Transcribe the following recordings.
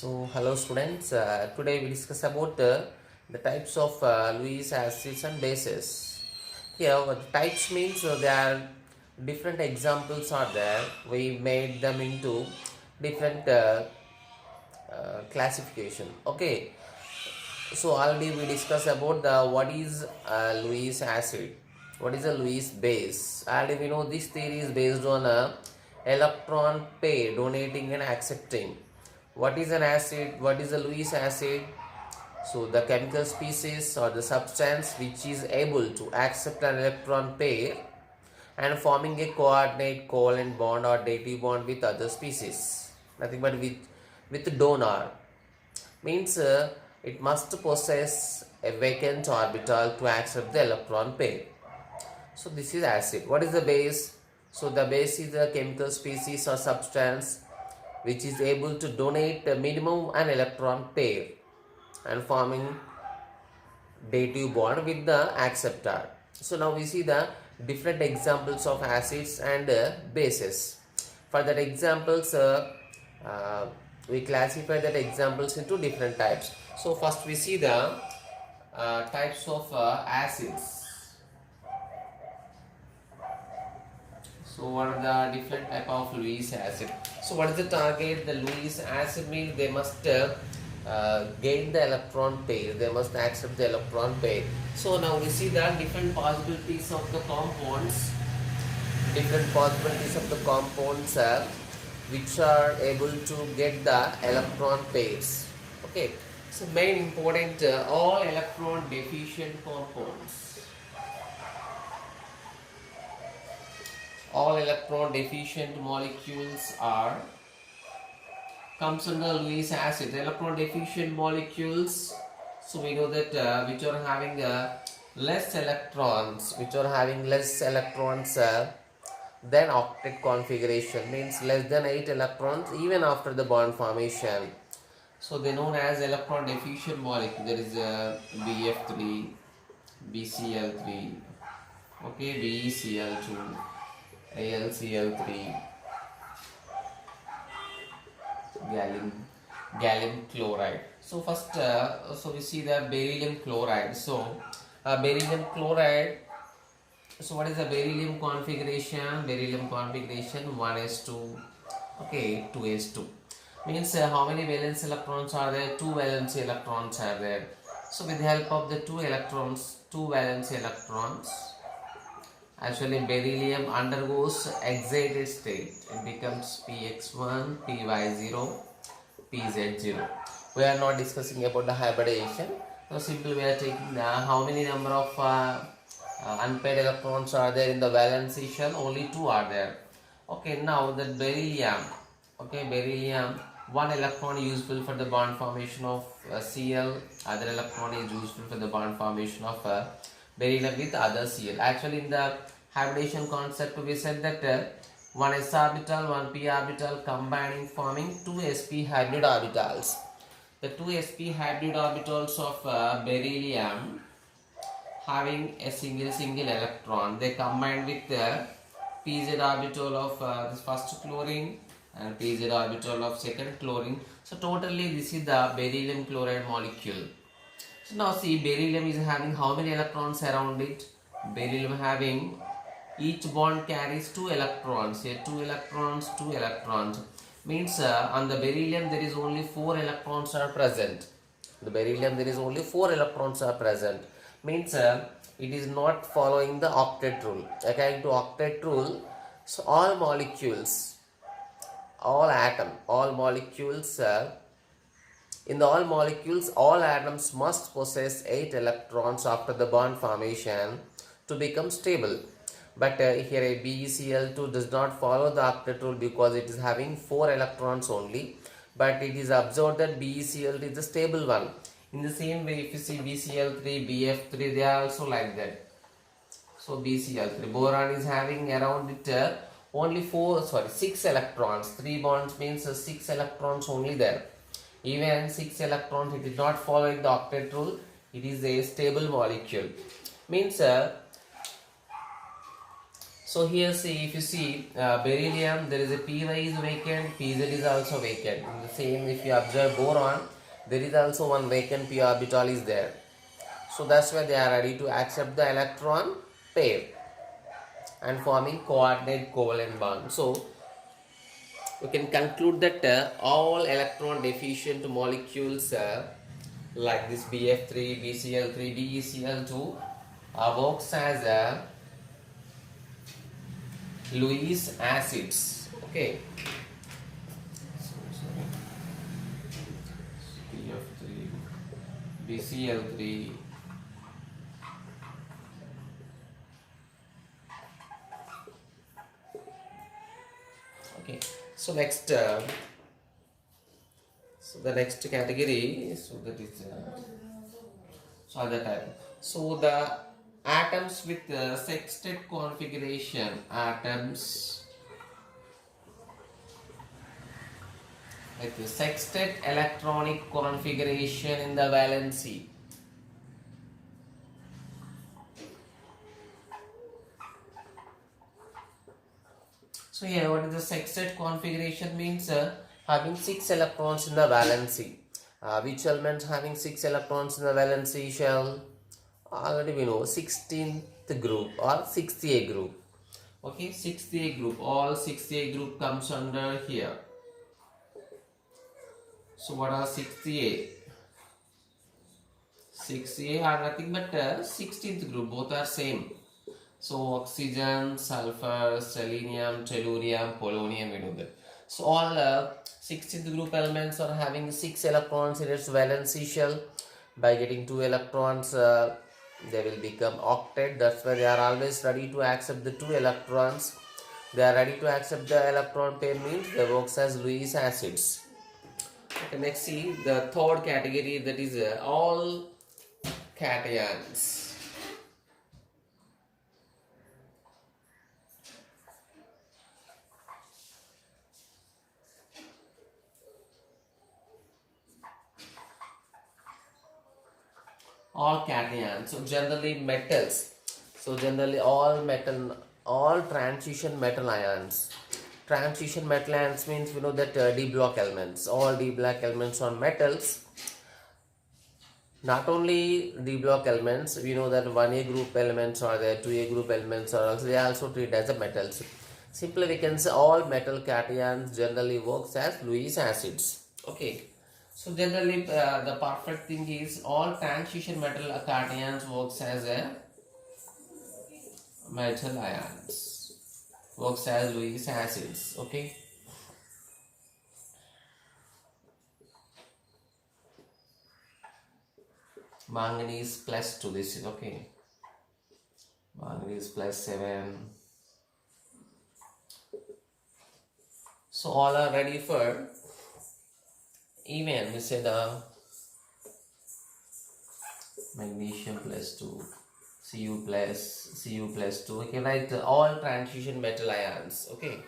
So, hello students. Today we discuss about the types of Lewis acids and bases. Here, what the types means there are different examples are there. We made them into different classification. Okay. So already we discussed about the what is Lewis acid, what is a Lewis base. Already we know this theory is based on a electron pair donating and accepting. What is an acid? What is a Lewis acid? So the chemical species or the substance which is able to accept an electron pair and forming a coordinate covalent bond or dative bond with other species. Nothing but with donor means it must possess a vacant orbital to accept the electron pair. So this is acid. What is the base? So the base is a chemical species or substance which is able to donate a minimum an electron pair and forming dative bond with the acceptor. So now we see the different examples of acids and bases. For that examples, we classify that examples into different types. So first we see the types of acids. So what are the different type of Lewis acid? So what is the target? The Lewis acid means they must gain the electron pair. They must accept the electron pair. So now we see the different possibilities of the compounds. Different possibilities of the compounds which are able to get the electron pairs. Okay. So main important all electron deficient compounds. All electron deficient molecules are comes under Lewis acid. Electron deficient molecules, so we know that which are having less electrons, than octet configuration, means less than 8 electrons even after the bond formation. So they known as electron deficient molecule. There is BF3, BCl3, okay, BeCl2, AlCl3, gallium chloride. So first, so we see the beryllium chloride. So beryllium chloride. So what is the beryllium configuration? Beryllium configuration 1s2, okay, 2s2. Means how many valence electrons are there? 2 valence electrons are there. So with the help of the 2 valence electrons, actually beryllium undergoes excited state. It becomes px1, py0, pz0. We are not discussing about the hybridization. So simply we are taking the how many number of unpaired electrons are there in the valence shell. Only 2 are there. Okay, now the beryllium. Okay, beryllium, 1 electron useful for the bond formation of Cl. Other electron is useful for the bond formation of beryllium with other Cl. Actually, in the hybridization concept, we said that 1 s orbital, 1 p orbital combining forming 2 sp hybrid orbitals. The 2 sp hybrid orbitals of beryllium having a single electron, they combine with the pz orbital of this first chlorine and pz orbital of second chlorine. So totally this is the beryllium chloride molecule. So now see, beryllium is having how many electrons around it? Beryllium having, each bond carries 2 electrons. Here 2 electrons, 2 electrons. Means on the beryllium there is only 4 electrons are present. The beryllium there is only 4 electrons are present. Means it is not following the octet rule. According to octet rule, so all molecules, all molecules, in the all molecules, all atoms must possess 8 electrons after the bond formation to become stable. But here a BeCl2 does not follow the octet rule because it is having 4 electrons only. But it is observed that BeCl2 is the stable one. In the same way, if you see BCl3, BF3, they are also like that. So BCl3, boron is having around it only 6 electrons. 3 bonds means 6 electrons only there. Even 6 electrons, it is not following the octet rule. It is a stable molecule. Means So here see, if you see beryllium, there is a py is vacant, pz is also vacant. And the same if you observe boron, there is also one vacant p orbital is there. So that's why they are ready to accept the electron pair and forming coordinate covalent bond. So we can conclude that all electron deficient molecules like this BF3, BCl3, BeCl2 works as Lewis acids. Okay. BF3, BCl3. Okay. So next, so the next category, so that is so other type. So the atoms with sextet configuration, atoms with the sextet electronic configuration in the valency. So here, what is the sextet configuration means? Having 6 electrons in the valency. Which elements having 6 electrons in the valency shell? Already we know 16th group or 6th group. Okay, 6th group. All 6th group comes under here. So what are 6th? 6A are nothing but 16th group. Both are same. So oxygen, sulfur, selenium, tellurium, polonium, we know that. So all 16th group elements are having 6 electrons in its valency shell. By getting 2 electrons, they will become octet. That's why they are always ready to accept the 2 electrons. They are ready to accept the electron pair means they works as Lewis acids. Okay, next see the third category, that is all cations. All cations. So generally metals. So generally all transition metal ions. Transition metal ions means we know that d block elements. All d block elements are metals. Not only d block elements, we know that 1a group elements are there, 2a group elements are also, they are also treated as a metals. Simply we can say all metal cations generally works as Lewis acids. Okay. So generally the perfect thing is all transition metal cations works as a metal ions, works as Lewis acids. Okay. Manganese plus 2, this is okay. Manganese plus 7. So all are ready for even we say the magnesium plus 2, Cu plus 2. Okay, write all transition metal ions. Okay.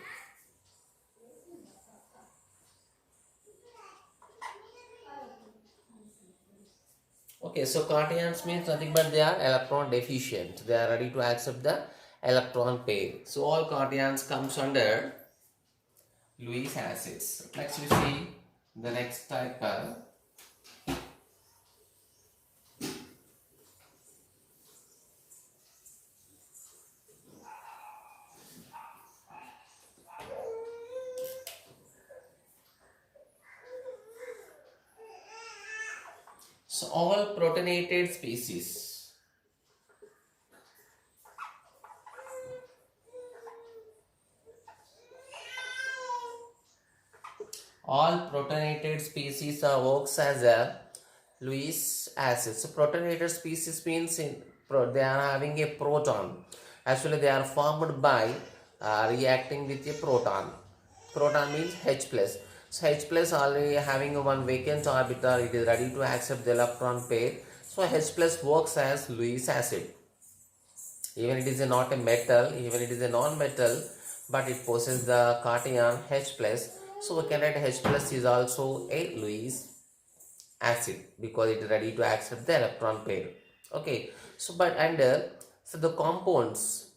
Okay, so cations means nothing but they are electron deficient. They are ready to accept the electron pair. So all cations comes under Lewis acids. Next we see the next type. So all protonated species. All protonated species works as a Lewis acid. So protonated species means they are having a proton. Actually they are formed by reacting with a proton. Proton means H plus. So H plus already having one vacant orbital, it is ready to accept the electron pair. So H plus works as Lewis acid. Even it is not a metal, even it is a non-metal, but it possesses the cation H plus. So we can write H plus is also a Lewis acid because it is ready to accept the electron pair. Okay. So but so the compounds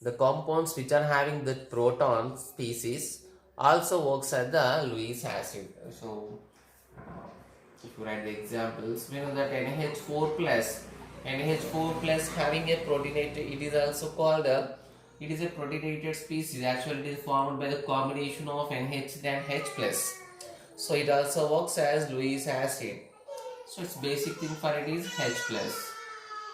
The compounds which are having the proton species also works as the Lewis acid. So if you write the examples, we know that NH4 plus having a protonated, it is also called it is a protonated species. Actually, it is formed by the combination of NH and H plus. So it also works as Lewis acid. So its basic thing for it is H plus.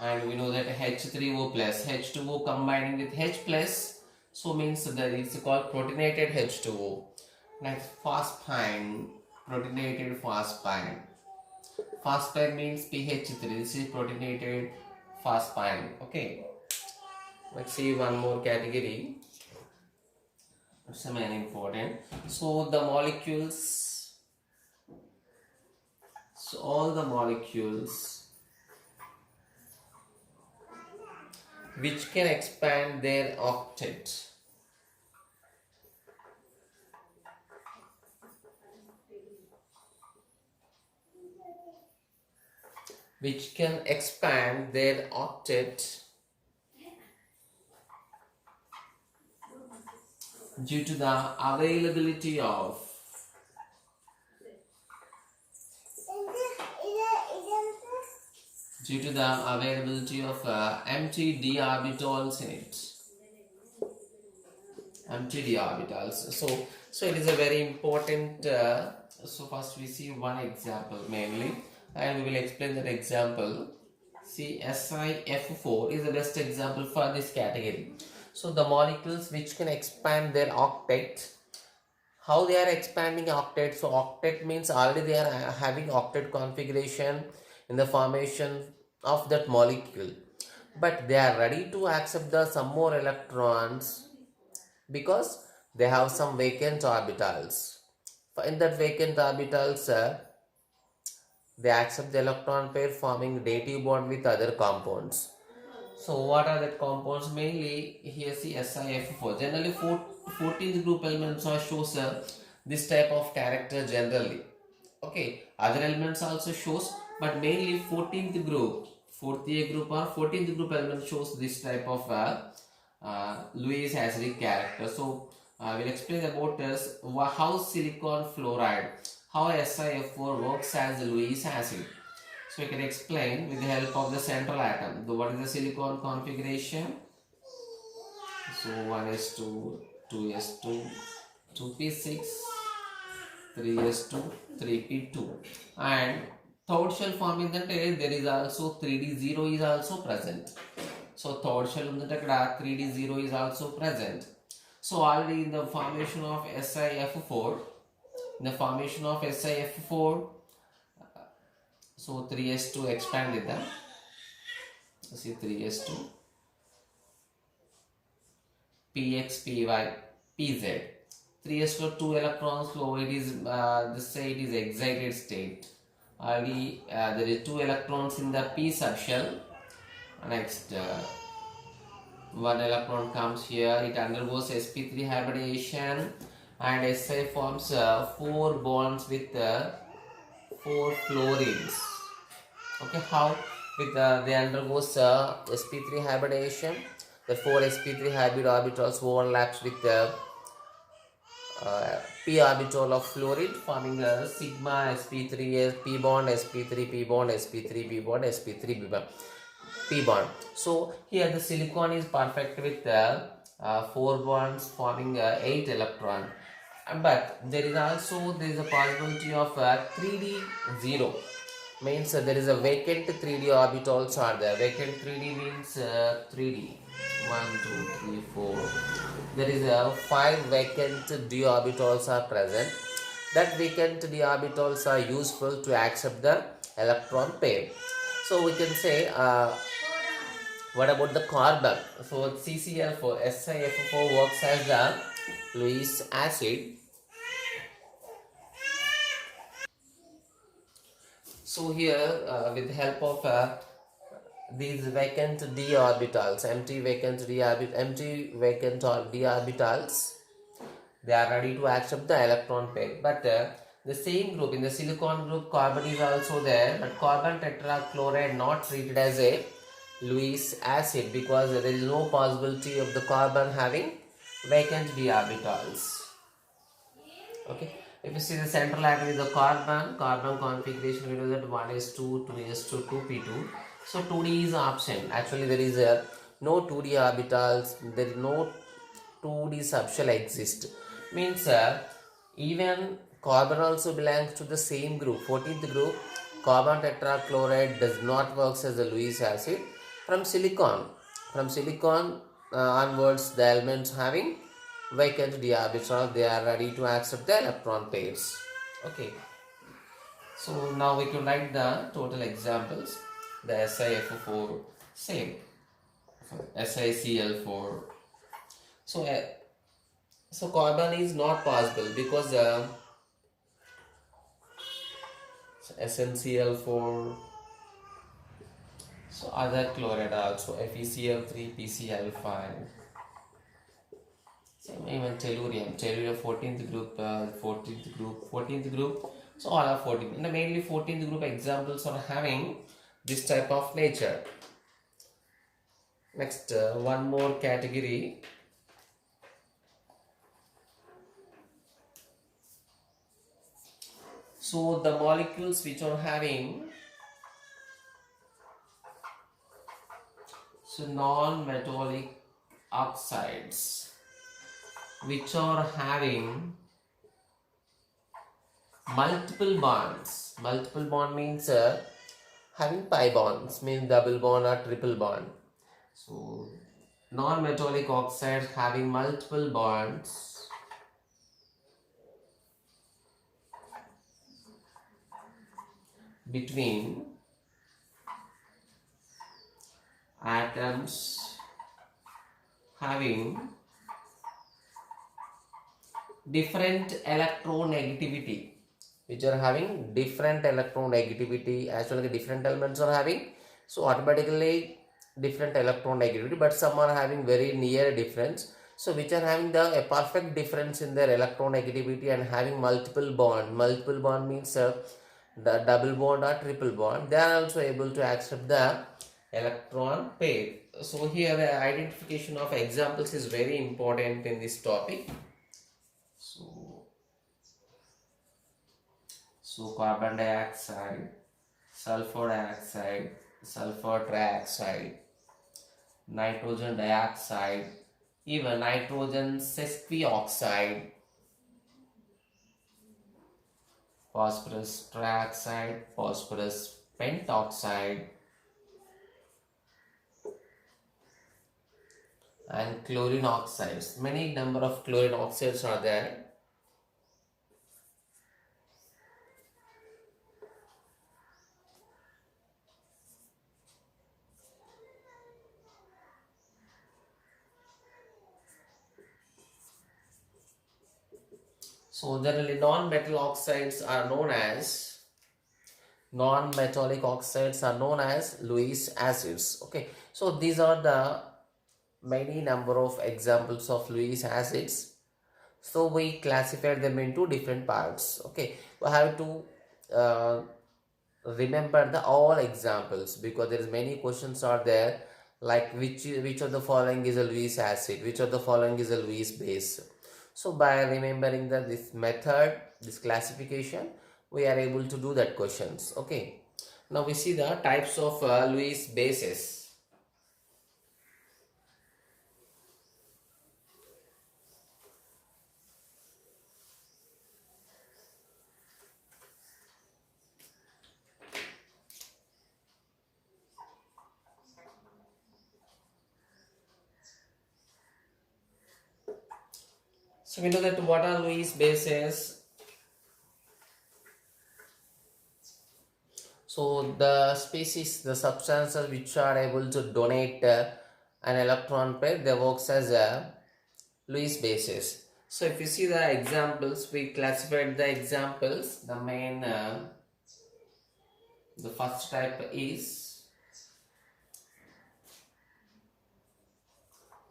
And we know that H3O plus, H2O combining with H plus, so means that it's called protonated H2O. Next, phosphine, protonated phosphine. Phosphine means PH3. This is protonated phosphine. Okay. Let's see one more category. It's very important. So the molecules. So all the molecules which can expand their octet. Which can expand their octet due to the availability of empty d orbitals in it. Empty d orbitals. So it is a very important. So first we see one example mainly, and we will explain that example. See, SiF4 is the best example for this category. So the molecules which can expand their octet. How they are expanding octet? So octet means already they are having octet configuration in the formation of that molecule, but they are ready to accept the some more electrons because they have some vacant orbitals. In that vacant orbitals, they accept the electron pair forming dative bond with other compounds. So what are the compounds? Mainly here see SiF4. Generally 14th group elements are shows this type of character generally. Okay, other elements also shows, but mainly 14th group, 4th A group or 14th group element shows this type of Lewis acidic character. So we'll explain about how silicon fluoride, how SiF4 works as a Lewis acid. So we can explain with the help of the central atom. What is the silicon configuration? So 1s2, 2s2, 2p6, 3s2, 3p2, and third shell forming that there is also 3d0 is also present. So third shell 3d0 is also present. So already in the formation of SiF4, so 3s2 expanded them. See 3s2, px, py, pz. 3s2 2 electrons flow. It is it is excited state. Already there is 2 electrons in the p subshell. Next, 1 electron comes here. It undergoes sp3 hybridization, and Si forms 4 bonds with 4 fluorines. Okay, how? With they undergoes sp3 hybridization. The 4 sp3 hybrid orbitals overlaps with the p orbital of fluoride, forming a sigma sp3 p bond, sp3 p bond, sp3 p bond, sp3 p bond. So here the silicon is perfect with 4 bonds forming 8 electron, but there is a possibility of 3d0. Means there is a vacant 3d orbitals are there. Vacant 3d means 3d 1 2 3 4. There is a 5 vacant d orbitals are present. That vacant d orbitals are useful to accept the electron pair. So we can say what about the carbon? So CCl4, SiF4 works as the Lewis acid. So here with the help of these vacant d orbitals, empty vacant d orbitals, they are ready to accept the electron pair. But the same group, in the silicon group, carbon is also there, but carbon tetrachloride not treated as a Lewis acid because there is no possibility of the carbon having vacant d orbitals. Okay, if you see the central atom is the carbon configuration, we know that 1 is 2, 2 is 2, 2p2. So 2d is option. Actually, there is no 2d orbitals, there is no 2d subshell exist. Means even carbon also belongs to the same group, 14th group. Carbon tetrachloride does not work as a Lewis acid. From silicon, onwards, the elements having vacant d orbital, they are ready to accept the electron pairs. Okay, so now we can write the total examples. The SiF4 same, SiCl4. So so carbon is not possible because SnCl4. So other chloride also FeCl3, PCl5. Same even tellurium 14th group, 14th group. So all are 14. And mainly 14th group examples are having this type of nature. Next, one more category. So the molecules which are having non-metallic oxides, which are having multiple bonds. Multiple bond means having pi bonds, means double bond or triple bond. So non-metallic oxides having multiple bonds between atoms having different electronegativity, which are having different electronegativity. Actually different elements are having, so automatically different electronegativity, but some are having very near difference, so which are having a perfect difference in their electronegativity and having multiple bond means the double bond or triple bond, they are also able to accept the electron pair. So here the identification of examples is very important in this topic. So carbon dioxide, sulfur dioxide, sulfur trioxide, nitrogen dioxide, even nitrogen sesquioxide, phosphorus trioxide, phosphorus pentoxide, and chlorine oxides. Many number of chlorine oxides are there. So generally non-metallic oxides are known as Lewis acids. Okay, so these are the many number of examples of Lewis acids. So we classified them into different parts. Okay, we have to remember the all examples because there is many questions are there, like which of the following is a Lewis acid, which of the following is a Lewis base. So by remembering this method, this classification, we are able to do that questions. Okay, now we see the types of Lewis bases. So we know that what are Lewis bases. So the species, the substances which are able to donate an electron pair, they works as a Lewis bases. So if you see the examples, we classified the examples. The main, the first type is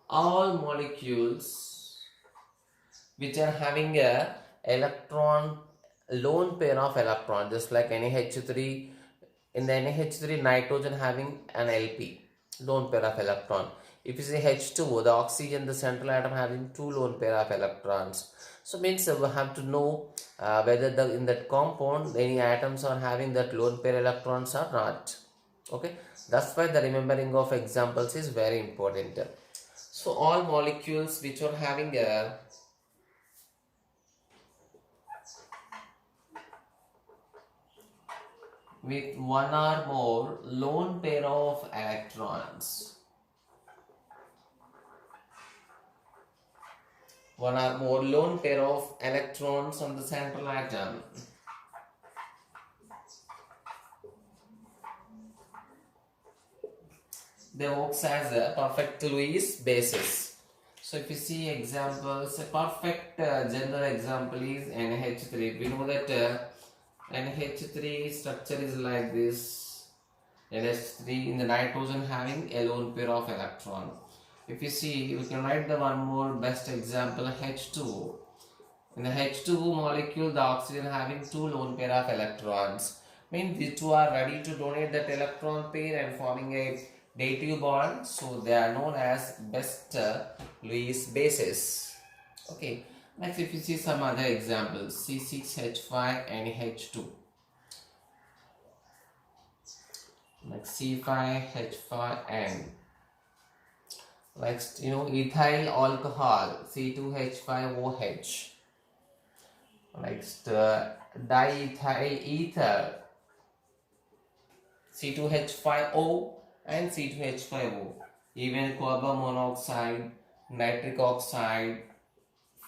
all molecules which are having a electron lone pair of electron, just like NaH3. In the NaH3, nitrogen having an LP. lone pair of electron. If you say H2, the oxygen, the central atom having 2 lone pair of electrons. So means we have to know whether in that compound any atoms are having that lone pair electrons or not. Okay, that's why the remembering of examples is very important. So all molecules which are having a with one or more lone pair of electrons, one or more lone pair of electrons on the central atom, they works as a perfect Lewis basis. So if you see examples, a perfect general example is NH3. We know that NH3 structure is like this. NH3 in the nitrogen having a lone pair of electron. If you see, we can write the one more best example, H2. In the H2 molecule, the oxygen having 2 lone pair of electrons. Means these two are ready to donate that electron pair and forming a dative bond. So they are known as best Lewis bases. Okay. Next, if you see some other examples, C6H5 and H2. Next, C5H5 and next, ethyl alcohol, C2H5OH. Next, diethyl ether, C2H5O and C2H5O. Even carbon monoxide, nitric oxide,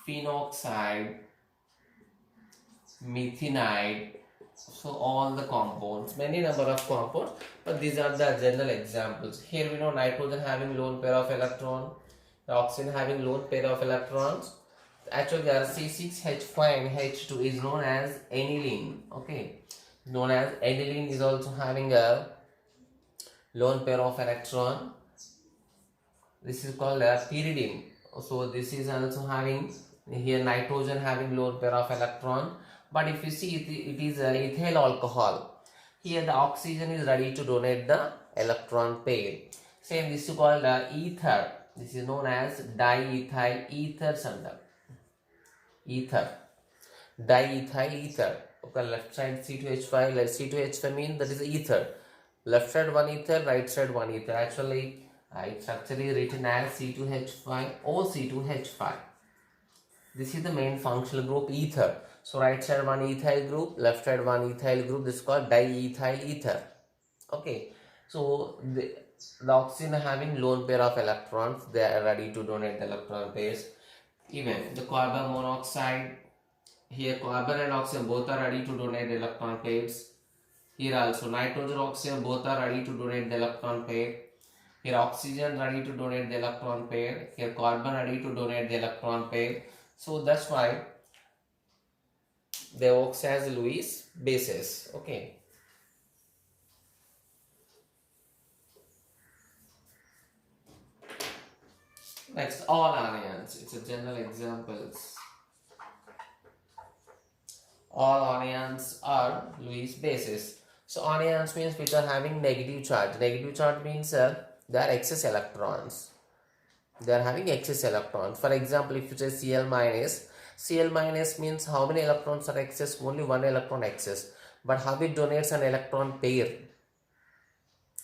phenoxide, methanide. So all the compounds, many number of compounds, but these are the general examples. Here we know nitrogen having lone pair of electron, the oxygen having lone pair of electrons. Actually, there are C6H5 and H2 is known as aniline. Okay, known as aniline is also having a lone pair of electron. This is called a pyridine. So this is also having here nitrogen having lone pair of electron. But if you see it is ethyl alcohol. Here the oxygen is ready to donate the electron pair. Same, this is called ether. This is known as diethyl ether center. Ether, diethyl ether. Okay, left side C2H5, like C2H5 means that is ether. Left side one ether, right side one ether. Actually, it's actually written as C2H5 or C2H5. This is the main functional group ether. So right side one ethyl group, left side one ethyl group. This is called diethyl ether. Okay, so the oxygen having lone pair of electrons, they are ready to donate the electron pairs. Even the carbon monoxide, here carbon and oxygen both are ready to donate the electron pairs. Here also nitrogen oxygen both are ready to donate the electron pair. Here oxygen ready to donate the electron pair. Here carbon ready to donate the electron pair. So that's why they work as Lewis bases. Okay. Next, all anions. It's a general examples. All anions are Lewis bases. So anions means which are having negative charge. Negative charge means they are excess electrons. They are having excess electrons. For example, if you say Cl minus, Cl minus means how many electrons are excess? Only one electron excess. But how it donates an electron pair?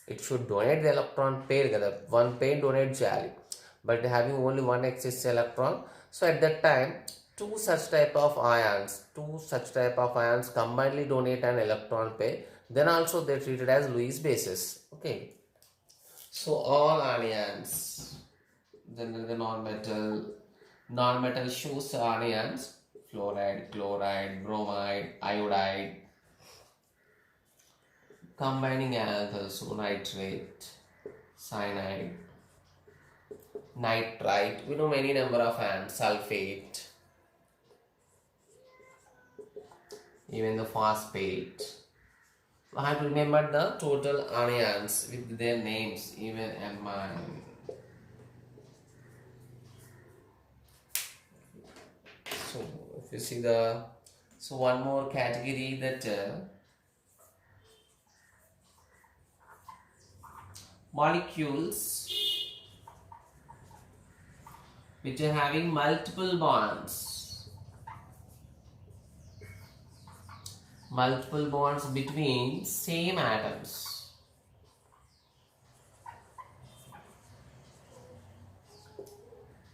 It should donate the electron pair together. One pair donate chali, but having only one excess electron. So at that time, two such type of ions combinedly donate an electron pair. Then also they are treated as Lewis bases. Okay. So all anions. Then the non-metal shows anions: fluoride, chloride, bromide, iodide. Combining anions, so nitrate, cyanide, nitrite. We know many number of ions, sulfate, even the phosphate. I have to remember the total anions with their names, even amine. So if you see one more category that molecules which are having multiple bonds between same atoms.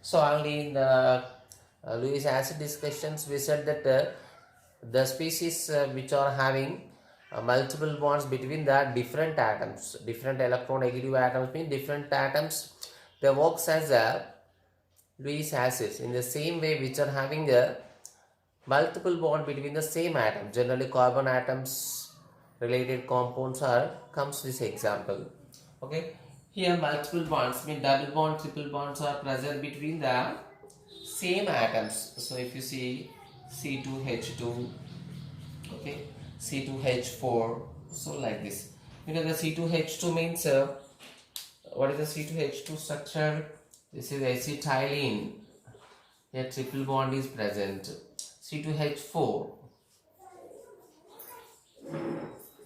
So already in the Lewis acid discussions we said that the species which are having multiple bonds between the different atoms, different electronegative atoms mean different atoms, they works as a Lewis acids in the same way which are having a multiple bond between the same atom. Generally carbon atoms related compounds are comes this example. Okay, here multiple bonds mean double bond, triple bonds are present between the same atoms. So if you see C2H2, okay, C2H4, so like this. You know the C2H2 means what is the C2H2 structure? This is acetylene. Here triple bond is present. C2H4.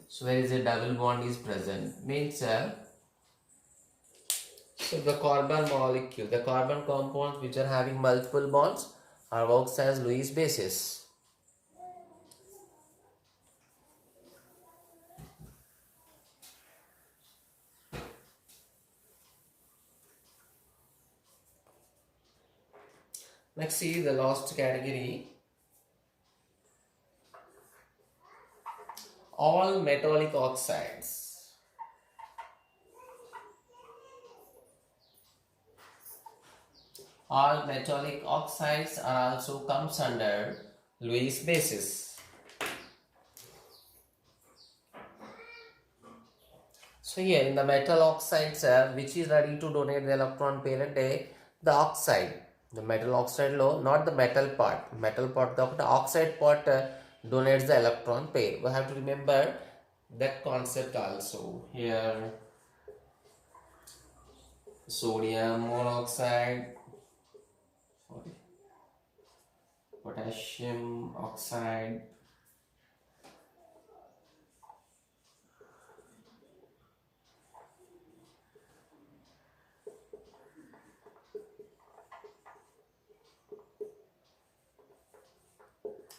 So where is a double bond is present? Means so the carbon molecule, the carbon compounds which are having multiple bonds are works as Lewis bases. Next, see the last category. All metallic oxides. All metallic oxides are also comes under Lewis bases. So here in the metal oxides, which is ready to donate the electron pair and the oxide. The metal oxide low, not the metal part. Metal part, the oxide part donates the electron pair. We have to remember that concept also. Here, sodium monoxide, potassium oxide,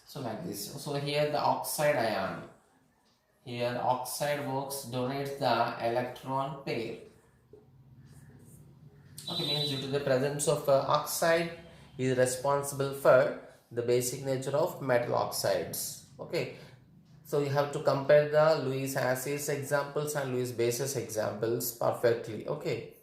so like this. So here the oxide ion. Here oxide works donates the electron pair. Okay, means due to the presence of oxide is responsible for the basic nature of metal oxides. Okay, so you have to compare the Lewis acids examples and Lewis bases examples perfectly. Okay.